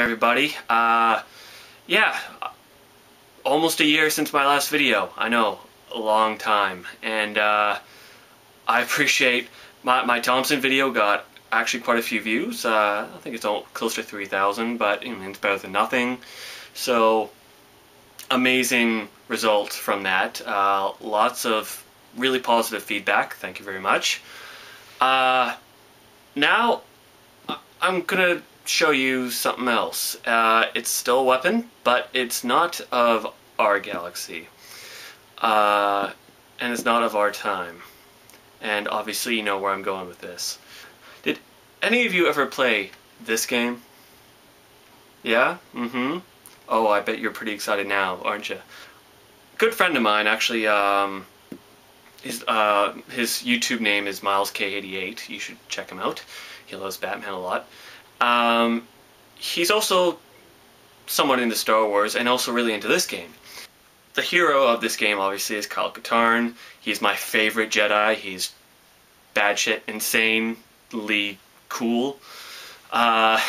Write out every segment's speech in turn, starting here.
everybody. Yeah, almost a year since my last video. I know, a long time. And I appreciate my Thompson video got actually quite a few views. I think it's close to 3,000, but it's better than nothing. So, amazing result from that. Lots of really positive feedback. Thank you very much. Now, I'm gonna show you something else. It's still a weapon, but it's not of our galaxy. And it's not of our time. And obviously you know where I'm going with this. Did any of you ever play this game? Yeah? Mm-hmm. Oh, I bet you're pretty excited now, aren't you? A good friend of mine, actually, his YouTube name is MilesK88. You should check him out. He loves Batman a lot. He's also somewhat into Star Wars and also really into this game. The hero of this game, obviously, is Kyle Katarn. He's my favorite Jedi. He's bad shit, insanely cool. My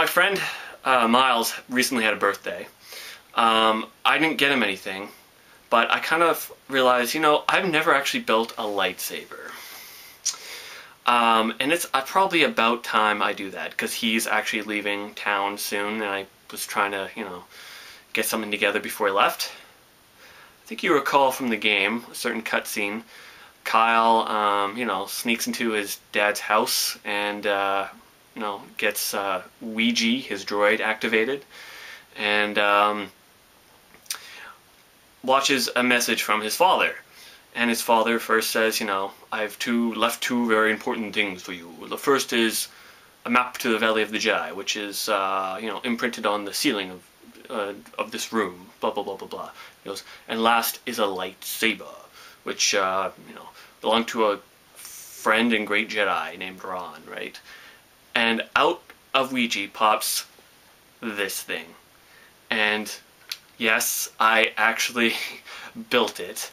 friend Miles recently had a birthday. I didn't get him anything, but I kind of realized, I've never actually built a lightsaber. And it's probably about time I do that, because he's actually leaving town soon, and I was trying to, get something together before he left. I think you recall from the game, a certain cutscene, Kyle, sneaks into his dad's house and, gets Ouija, his droid, activated, and watches a message from his father. And his father first says, I've left two very important things for you. The first is a map to the Valley of the Jedi, which is, imprinted on the ceiling of this room, blah, blah, blah, blah, blah. He goes, and last is a lightsaber, which, belonged to a friend and great Jedi named Ron, right? And out of Ouija pops this thing. And yes, I actually built it.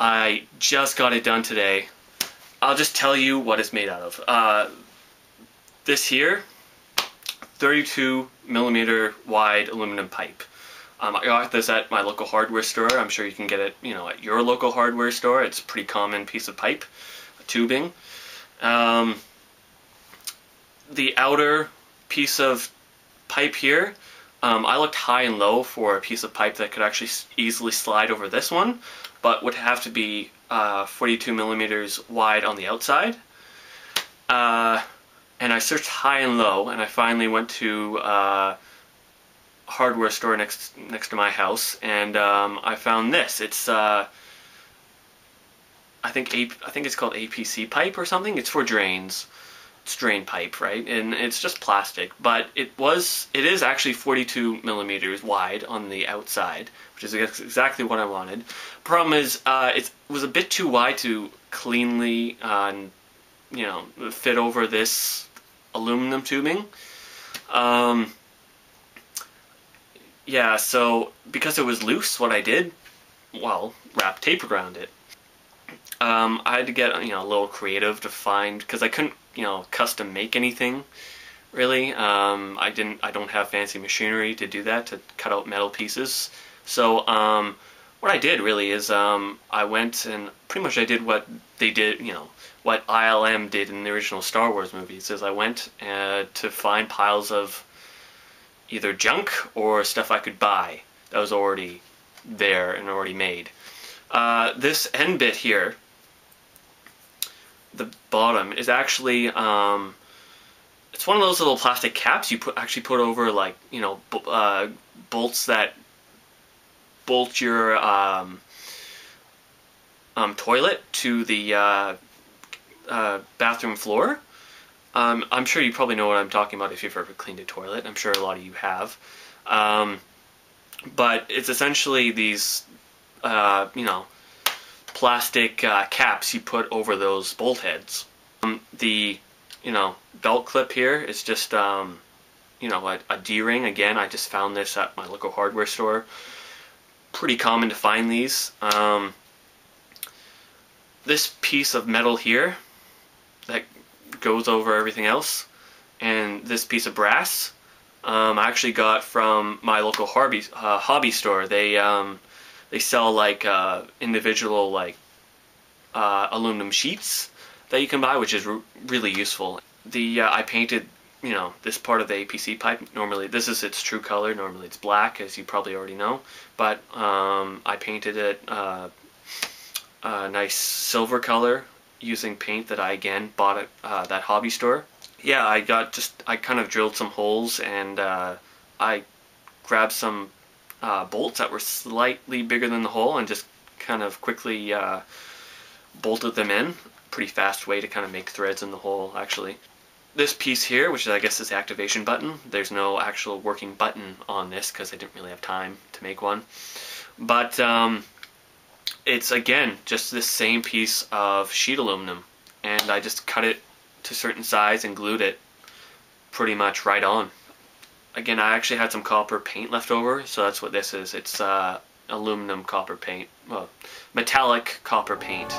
I just got it done today. I'll just tell you what it's made out of. This here, 32mm wide aluminum pipe. I got this at my local hardware store. I'm sure you can get it, at your local hardware store. It's a pretty common piece of pipe, tubing. The outer piece of pipe here, I looked high and low for a piece of pipe that could actually easily slide over this one, but would have to be 42mm wide on the outside. And I searched high and low, and I finally went to a hardware store next to my house, and I found this. It's I think it's called APC pipe or something. It's for drains. It's drain pipe, right? And it's just plastic, but it is actually 42mm wide on the outside, which is exactly what I wanted. Problem is, it was a bit too wide to cleanly, fit over this aluminum tubing. Yeah, so because it was loose, what I did, wrap tape around it. I had to get, a little creative to find, because I couldn't, custom make anything, really. I don't have fancy machinery to do that, to cut out metal pieces. So, what I did, really, is, I went and pretty much I did what they did, what ILM did in the original Star Wars movies, is I went to find piles of either junk or stuff I could buy that was already there and already made. This end bit here, the bottom, is actually, it's one of those little plastic caps you actually put over, like, bolts that bolt your toilet to the bathroom floor. I'm sure you probably know what I'm talking about if you've ever cleaned a toilet. I'm sure a lot of you have. But it's essentially these, plastic caps you put over those bolt heads. The, belt clip here is just, a D-ring. Again, I just found this at my local hardware store. Pretty common to find these. This piece of metal here that goes over everything else. And this piece of brass, I actually got from my local hobby store. They sell like individual like aluminum sheets that you can buy, which is really useful. I painted, this part of the APC pipe. Normally, this is its true color. Normally, it's black, as you probably already know. But I painted it a nice silver color using paint that I again bought at that hobby store. Yeah, I kind of drilled some holes, and I grabbed some bolts that were slightly bigger than the hole and just kind of quickly bolted them in. Pretty fast way to kind of make threads in the hole, actually. This piece here, which I guess is the activation button, there's no actual working button on this because I didn't really have time to make one. But it's, again, just this same piece of sheet aluminum, and I just cut it to a certain size and glued it pretty much right on. Again, I actually had some copper paint left over, so that's what this is. It's aluminum copper paint, well, metallic copper paint.